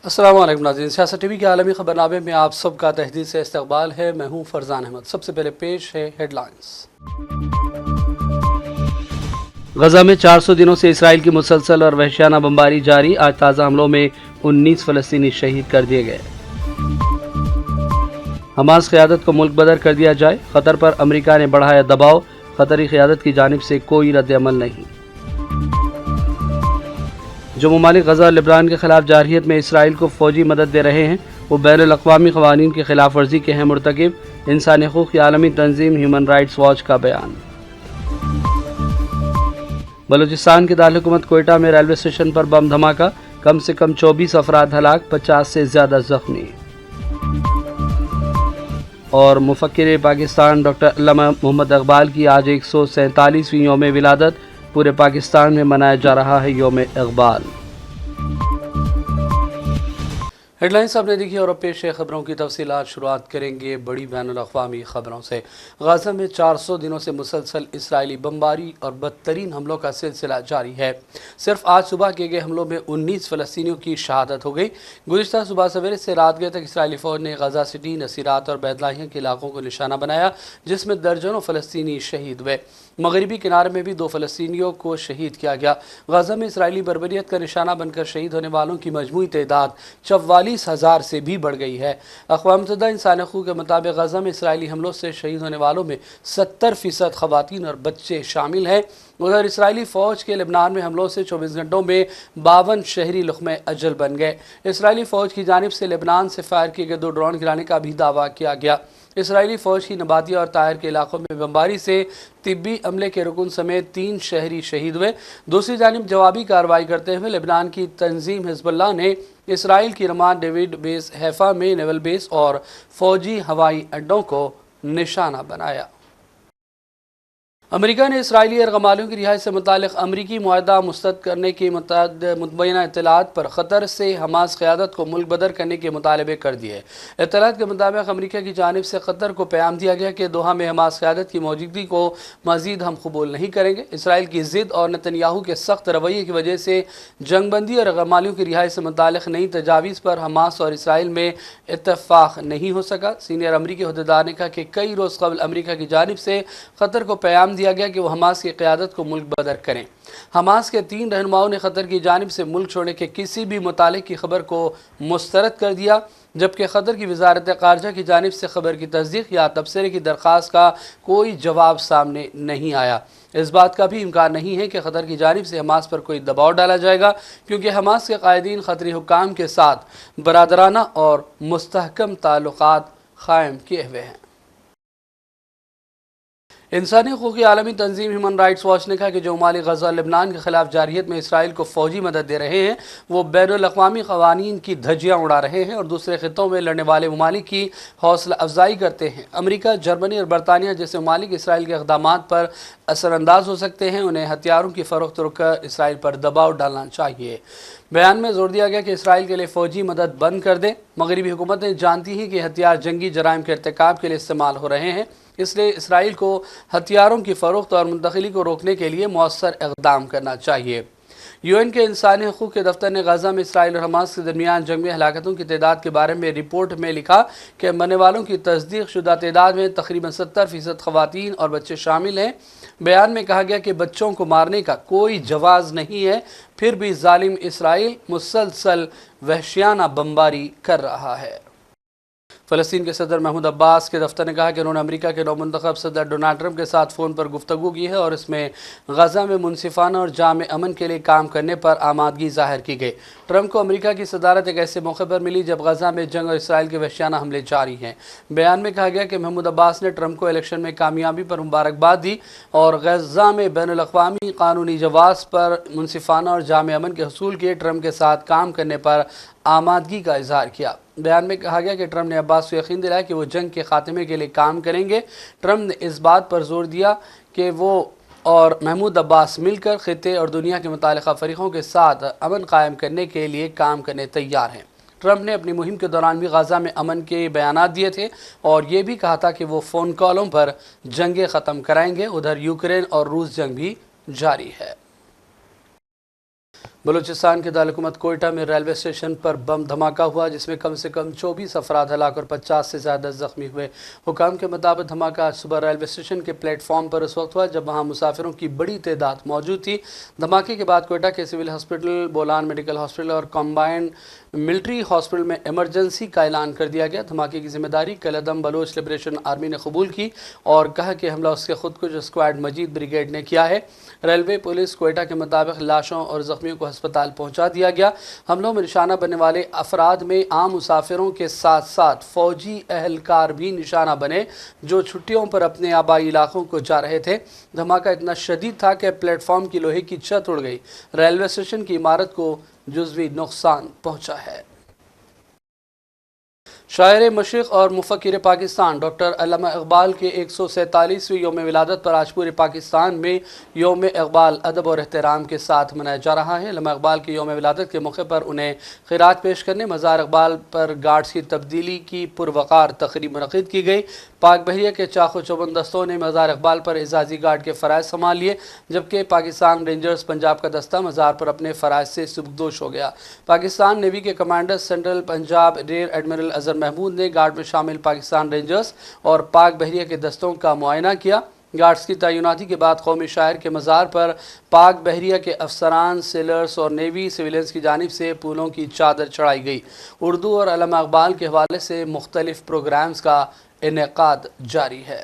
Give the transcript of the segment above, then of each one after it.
अस्सलाम वालेकुम नाज़रीन, सियासत टीवी के आलमी खबरनामे में आप सबका तहदीद से इस्तकबाल है। मैं हूँ फरजान अहमद। सबसे पहले पेश है हेडलाइंस। गजा में 400 दिनों से इसराइल की मुसलसल और वहशियाना बमबारी जारी। आज ताज़ा हमलों में 19 फ़लस्तीनी शहीद कर दिए गए। हमास क़यादत को मुल्क बदर कर दिया जाए, क़तर पर अमेरिका ने बढ़ाया दबाव। क़तरी क़यादत की जानिब से कोई रद्द-ए-अमल नहीं। जो ममालिक गजा और लेबनान के खिलाफ जारहियत में इसराइल को फौजी मदद दे रहे हैं वो बैनुल-अक़वामी क़वानीन की खिलाफ वर्जी के हैं मुर्तकिब। इंसानी हक़ूक़ की आलमी तंजीम ह्यूमन राइट्स वॉच का बयान। बलूचिस्तान के दारकूमत कोयटा में रेलवे स्टेशन पर बम धमाका, कम से कम 24 अफराद हलाक, 50 से ज़्यादा जख्मी। और मुफ़क्किर पाकिस्तान डॉक्टर अल्लामा मोहम्मद इक़बाल की आज 147वीं यौम विलादत। पूरे पाकिस्तान में मनाया जा रहा है यौम इक़बाल। हेडलाइंस आपने देखी और अब पेश है खबरों की तफसीलात। शुरुआत करेंगे बड़ी बैनुल-अक़वामी खबरों से। गाज़ा में 400 दिनों से मुसलसल इसराइली बमबारी और बदतरीन हमलों का सिलसिला जारी है। सिर्फ आज सुबह किए गए हमलों में 19 फ़लस्तीनियों की शहादत हो गई। गुज़िश्ता सुबह सवेरे से रात गए तक इसराइली फ़ौज ने गजा सिटी, नसीरात और बैतलाहिया के इलाकों को निशाना बनाया, जिसमें दर्जनों फ़लस्तीनी शहीद हुए। मगरबी किनारे में भी 2 फ़लस्तीनियों को शहीद किया गया। गाज़ा में इसराइली बर्बरियत का निशाना बनकर शहीद होने वालों की मजमूई तादाद 44,000 से भी बढ़ गई है। अक़वाम मुत्तहिदा इंसानी हक़ूक़ के मुताबिक गज़ा में इसराइली हमलों से शहीद होने वालों में 70% ख़वातीन और बच्चे शामिल हैं। उधर इसराइली फ़ौज के लेबनान में हमलों से 24 घंटों में 52 शहरी लुक़्मे अजल बन गए। इसराइली फ़ौज की जानिब से लेबनान से फायर किए गए 2 ड्रोन गिराने का भी दावा किया गया। इसराइली फ़ौज की नबातिया और तायर के इलाकों में बमबारी से तिब्बी अमले के रुकन समेत 3 शहरी शहीद हुए। दूसरी जानिब जवाबी कार्रवाई करते हुए लेबनान की तंजीम हिज़्बुल्लाह ने इसराइल की रमात डेविड बेस हैफ़ा में नेवल बेस और फ़ौजी हवाई अड्डों को निशाना बनाया। अमेरिका ने इसराइली यरग़मालियों की रिहाई से मुतालिक अमरीकी मुआहदा मुस्तरद करने की मुतबैना इत्तलात पर क़तर से हमास क़यादत को मुल्क बदर करने के मुतालबे कर दिए। इत्तलात के मुताबिक अमरीका की जानिब से क़तर को पैगाम दिया गया कि दोहा में हमास क़यादत की मौजूदगी को मज़ीद हम कबूल नहीं करेंगे। इसराइल की ज़िद और नेतन्याहू के सख्त रवैये की वजह से जंगबंदी और यरग़मालियों की रिहाई से मुतालिक नई तजावीज़ पर हमास और इसराइल में इत्तफ़ाक़ नहीं हो सका। सीनियर अमरीकी अहदेदार ने कहा कि कई रोज़ कबल अमरीका की जानिब से क़तर को पैगाम दिया गया कि वो हमास की क़यादत को मुल्क बदर करें। हमास के 3 रहनुमाओं ने क़तर की जानिब से मुल्क छोड़ने के किसी भी मुतालिक की खबर को मुस्तरद कर दिया, जबकि क़तर की वज़ारत ख़ारजा की जानिब से खबर की तस्दीक या तबसरे की दरख्वास्त का कोई जवाब सामने नहीं आया। इस बात का भी इम्कान नहीं है कि क़तर की जानिब से हमास पर कोई दबाव डाला जाएगा, क्योंकि हमास के कायदीन क़तरी हुक्काम के साथ बरादराना और मुस्तहकम ताल्लुक़ात क़ायम किए हुए हैं। इंसानी हक़ूक़ की आलमी तंजीम ह्यूमन राइट्स वॉच ने कहा कि जो ममालिक गज़ा और लेबनान के खिलाफ जारहियत में इसराइल को फ़ौजी मदद दे रहे हैं वो बैनुल-अक़वामी क़वानीन की धज्जियाँ उड़ा रहे हैं और दूसरे ख़ित्तों में लड़ने वाले ममालिक की हौसला अफजाई करते हैं। अमरीका, जर्मनी और बरतानिया जैसे ममालिक इसराइल के इक़दामात पर असरअंदाज हो सकते हैं। उन्हें हथियारों की फ़रोख्त रोककर इसराइल पर दबाव डालना चाहिए। बयान में जोर दिया गया कि इसराइल के लिए फ़ौजी मदद बंद कर दें। मगरबी हुकूमतें जानती हैं कि हथियार जंगी जराइम के इर्तिकाब के लिए इस्तेमाल हो रहे हैं, इसलिए इसराइल को हथियारों की फ़रोख्त और मुंतकिली को रोकने के लिए मौसर इक़दाम करना चाहिए। यूएन के इंसानी हक़ूक़ के दफ्तर ने गाज़ा में इसराइल और हमास के दरमियान जंग में हलाकतों की तादाद के बारे में रिपोर्ट में लिखा कि मरने वालों की तस्दीक शुदा तादाद में तकरीबन 70% ख़वातीन और बच्चे शामिल हैं। बयान में कहा गया कि बच्चों को मारने का कोई जवाज़ नहीं है, फिर भी ज़ालिम इसराइल मुसलसल वहशियाना बमबारी कर रहा है। फ़लस्तीन के सदर महमूद अब्बास के दफ्तर ने कहा कि उन्होंने अमेरिका के नौमुंतखब सदर डोनाल्ड ट्रंप के साथ फ़ोन पर गुफ्तगू की है और इसमें गज़ा में मुनसिफाना और जामे अमन के लिए काम करने पर आमादगी ज़ाहिर की गई। ट्रंप को अमेरिका की सदारत एक ऐसे मौके पर मिली जब गज़ा में जंग और इसराइल के वहशियाना हमले जारी हैं। बयान में कहा गया कि महमूद अब्बास ने ट्रंप को इलेक्शन में कामयाबी पर मुबारकबाद दी और गज़ा में बैनुल-अक़वामी क़ानूनी जवाज़ पर मुनसिफाना और जामे अमन के हसूल के ट्रंप के साथ काम करने पर आमादगी का इजहार किया। बयान में कहा गया कि ट्रंप ने अब्बास को यकीन दिलाया कि वो जंग के खात्मे के लिए काम करेंगे। ट्रंप ने इस बात पर जोर दिया कि वो और महमूद अब्बास मिलकर खित्ते और दुनिया के मुतालिका फ़रीक़ों के साथ अमन कायम करने के लिए काम करने तैयार हैं। ट्रंप ने अपनी मुहिम के दौरान भी गाज़ा में अमन के बयानात दिए थे और ये भी कहा था कि वो फ़ोन कॉलों पर जंगें ख़त्म कराएंगे। उधर यूक्रेन और रूस जंग भी जारी है। بلوچستان کے دارالحکومت کوئٹہ میں ریلوے اسٹیشن پر بم دھماکہ ہوا جس میں کم سے کم 24 افراد ہلاک اور 50 سے زیادہ زخمی ہوئے۔ حکام کے مطابق دھماکہ آج صبح ریلوے اسٹیشن کے پلیٹ فارم پر اس وقت ہوا جب وہاں مسافروں کی بڑی تعداد موجود تھی۔ دھماکے کے بعد کوئٹہ کے civil hospital, Bolan medical hospital اور کمبائنڈ ملٹری ہاسپٹل میں ایمرجنسی کا اعلان کر دیا گیا۔ دھماکے کی ذمہ داری کالعدم بلوچ لبریشن آرمی نے قبول کی اور کہا کہ حملہ اس کے خودکش اسکواڈ مجید بریگیڈ نے کیا ہے۔ ریلوے پولیس کوئٹہ کے مطابق لاشوں اور زخمیوں کو ہسپتال پہنچا دیا گیا۔ حملوں میں نشانہ بننے والے افراد میں عام مسافروں کے ساتھ ساتھ فوجی اہلکار بھی نشانہ بنے جو چھٹیوں پر اپنے آبائی علاقوں کو جا رہے تھے۔ دھماکہ اتنا شدید تھا کہ پلیٹ فارم کی لوہے کی چھت اڑ گئی۔ ریلوے اسٹیشن کی عمارت کو جزوی نقصان پہنچا ہے۔ شاعر مشرق اور مفکر پاکستان ڈاکٹر علامہ اقبال کے 147ویں یوم ولادت پر آج پورے پاکستان میں یوم اقبال ادب اور احترام کے ساتھ منایا جا رہا ہے۔ علامہ اقبال کے یوم ولادت کے موقع پر انہیں خیرات پیش کرنے مزار اقبال پر گارڈز کی تبدیلی کی پروقار تقریب منعقد کی گئی۔ پاک بحریہ کے چاق و چوبند دستوں نے مزار اقبال پر اعزازی گارڈ کے فرائض سنبھال لیے جبکہ پاکستان رینجرز پنجاب کا دستہ مزار پر اپنے فرائض سے سبکدوش ہو گیا۔ پاکستان نیوی کے commander central Punjab rear admiral Azhar Mahmood نے گارڈ میں شامل پاکستان رینجرز اور پاک بحریہ کے دستوں کا معائنہ کیا۔ گارڈز کی تعیناتی کے بعد قومی شاعر کے مزار پر پاک بحریہ کے افسران، سیلرز اور نیوی سویلینز کی جانب سے پھولوں کی چادر چڑھائی گئی۔ اردو اور علامہ اقبال کے حوالے سے مختلف پروگرامز کا انعقاد جاری ہے۔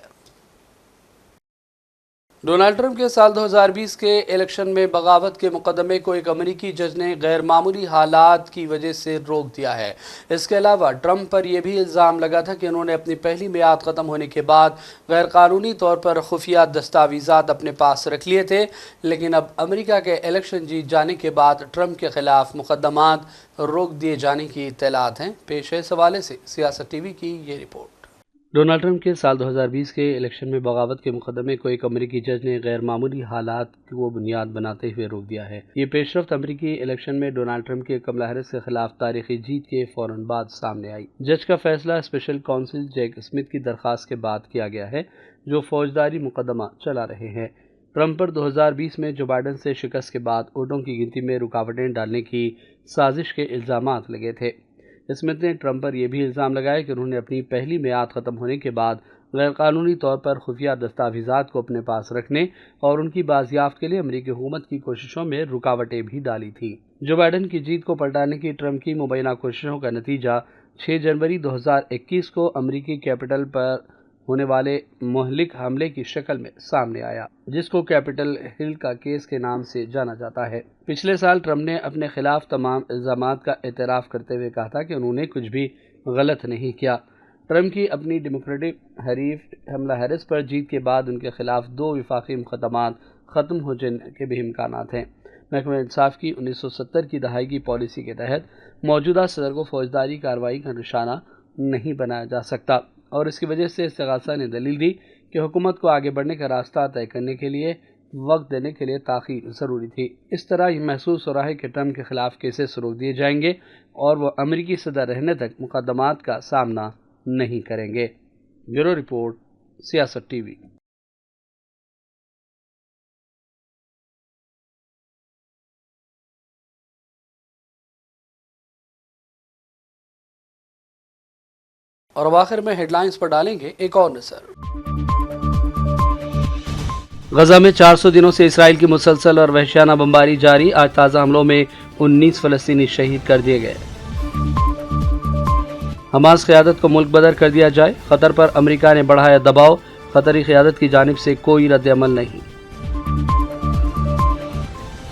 ڈونلڈ ٹرمپ کے سال 2020 کے الیکشن میں بغاوت کے مقدمے کو ایک امریکی جج نے غیر معمولی حالات کی وجہ سے روک دیا ہے۔ اس کے علاوہ ٹرمپ پر یہ بھی الزام لگا تھا کہ انہوں نے اپنی پہلی میعاد ختم ہونے کے بعد غیر قانونی طور پر خفیہ دستاویزات اپنے پاس رکھ لیے تھے، لیکن اب امریکہ کے الیکشن جیت جانے کے بعد ٹرمپ کے خلاف مقدمات روک دیے جانے کی اطلاعات ہیں۔ پیش ہے اس حوالے سے سیاست ٹی وی کی یہ رپورٹ۔ ڈونلڈ ٹرمپ کے سال 2020 کے الیکشن میں بغاوت کے مقدمے کو ایک امریکی جج نے غیر معمولی حالات کو بنیاد بناتے ہوئے روک دیا ہے۔ یہ پیش رفت امریکی الیکشن میں ڈونلڈ ٹرمپ کی کملا ہیرس کے خلاف تاریخی جیت کے فوراً بعد سامنے آئی۔ جج کا فیصلہ اسپیشل کونسل جیک اسمتھ کی درخواست کے بعد کیا گیا ہے جو فوجداری مقدمہ چلا رہے ہیں۔ ٹرمپ پر 2020 میں جو بائیڈن سے شکست کے بعد ووٹوں کی گنتی میں رکاوٹیں ڈالنے کی سازش کے الزامات لگے تھے۔ اسمتھ نے ٹرمپ پر یہ بھی الزام لگایا کہ انہوں نے اپنی پہلی میعاد ختم ہونے کے بعد غیر قانونی طور پر خفیہ دستاویزات کو اپنے پاس رکھنے اور ان کی بازیافت کے لیے امریکی حکومت کی کوششوں میں رکاوٹیں بھی ڈالی تھیں۔ جو بائیڈن کی جیت کو پلٹانے کی ٹرمپ کی مبینہ کوششوں کا نتیجہ 6 جنوری 2021 کو امریکی کیپٹل پر ہونے والے مہلک حملے کی شکل میں سامنے آیا، جس کو کیپٹل ہل کا کیس کے نام سے جانا جاتا ہے۔ پچھلے سال ٹرمپ نے اپنے خلاف تمام الزامات کا اعتراف کرتے ہوئے کہا تھا کہ انہوں نے کچھ بھی غلط نہیں کیا۔ ٹرمپ کی اپنی ڈیموکریٹک حریف کملا ہیرس پر جیت کے بعد ان کے خلاف 2 وفاقی مقدمات ختم ہو جانے کے بھی امکانات ہیں۔ محکمہ انصاف کی 1970 کی دہائی کی پالیسی کے تحت موجودہ صدر کو فوجداری کارروائی کا نشانہ نہیں بنایا جا سکتا اور اس کی وجہ سے استغاثہ نے دلیل دی کہ حکومت کو آگے بڑھنے کا راستہ طے کرنے کے لیے وقت دینے کے لیے تاخیر ضروری تھی۔ اس طرح یہ محسوس ہو رہا ہے کہ ٹرمپ کے خلاف کیسز روک دیے جائیں گے اور وہ امریکی صدر رہنے تک مقدمات کا سامنا نہیں کریں گے۔ بیورو رپورٹ، سیاست ٹی وی۔ اور اب آخر میں ہیڈ لائنز پر ڈالیں گے ایک اور نظر۔ غزہ میں 400 دنوں سے اسرائیل کی مسلسل اور وحشیانہ بمباری جاری، آج تازہ حملوں میں 19 فلسطینی شہید کر دیے گئے۔ حماس قیادت کو ملک بدر کر دیا جائے، قطر پر امریکہ نے بڑھایا دباؤ، قطری قیادت کی جانب سے کوئی رد عمل نہیں۔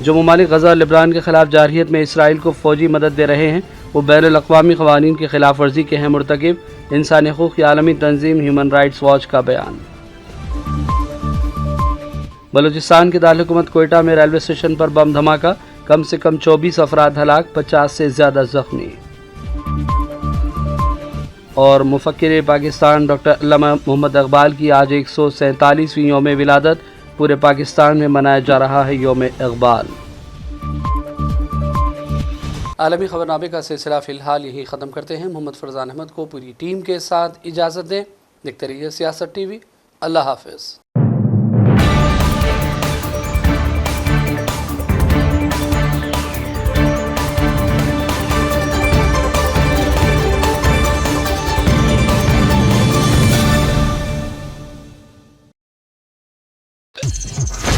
جو ممالک غزہ اور لبنان کے خلاف جارحیت میں اسرائیل کو فوجی مدد دے رہے ہیں وہ بین الاقوامی قوانین کی خلاف ورزی کے ہیں مرتکب، انسانی حقوق کی عالمی تنظیم ہیومن رائٹس واچ کا بیان۔ بلوچستان کے دارالحکومت کوئٹہ میں ریلوے اسٹیشن پر بم دھماکہ، کم سے کم 24 افراد ہلاک، 50 سے زیادہ زخمی۔ اور مفکر پاکستان ڈاکٹر علامہ محمد اقبال کی آج 147ویں یوم ولادت، پورے پاکستان میں منایا جا رہا ہے یوم اقبال۔ عالمی خبرنامے کا سلسلہ فی الحال یہی ختم کرتے ہیں۔ محمد فرزان احمد کو پوری ٹیم کے ساتھ اجازت دیں۔ دیکھتے رہیے سیاست ٹی وی۔ اللہ حافظ۔ ہے۔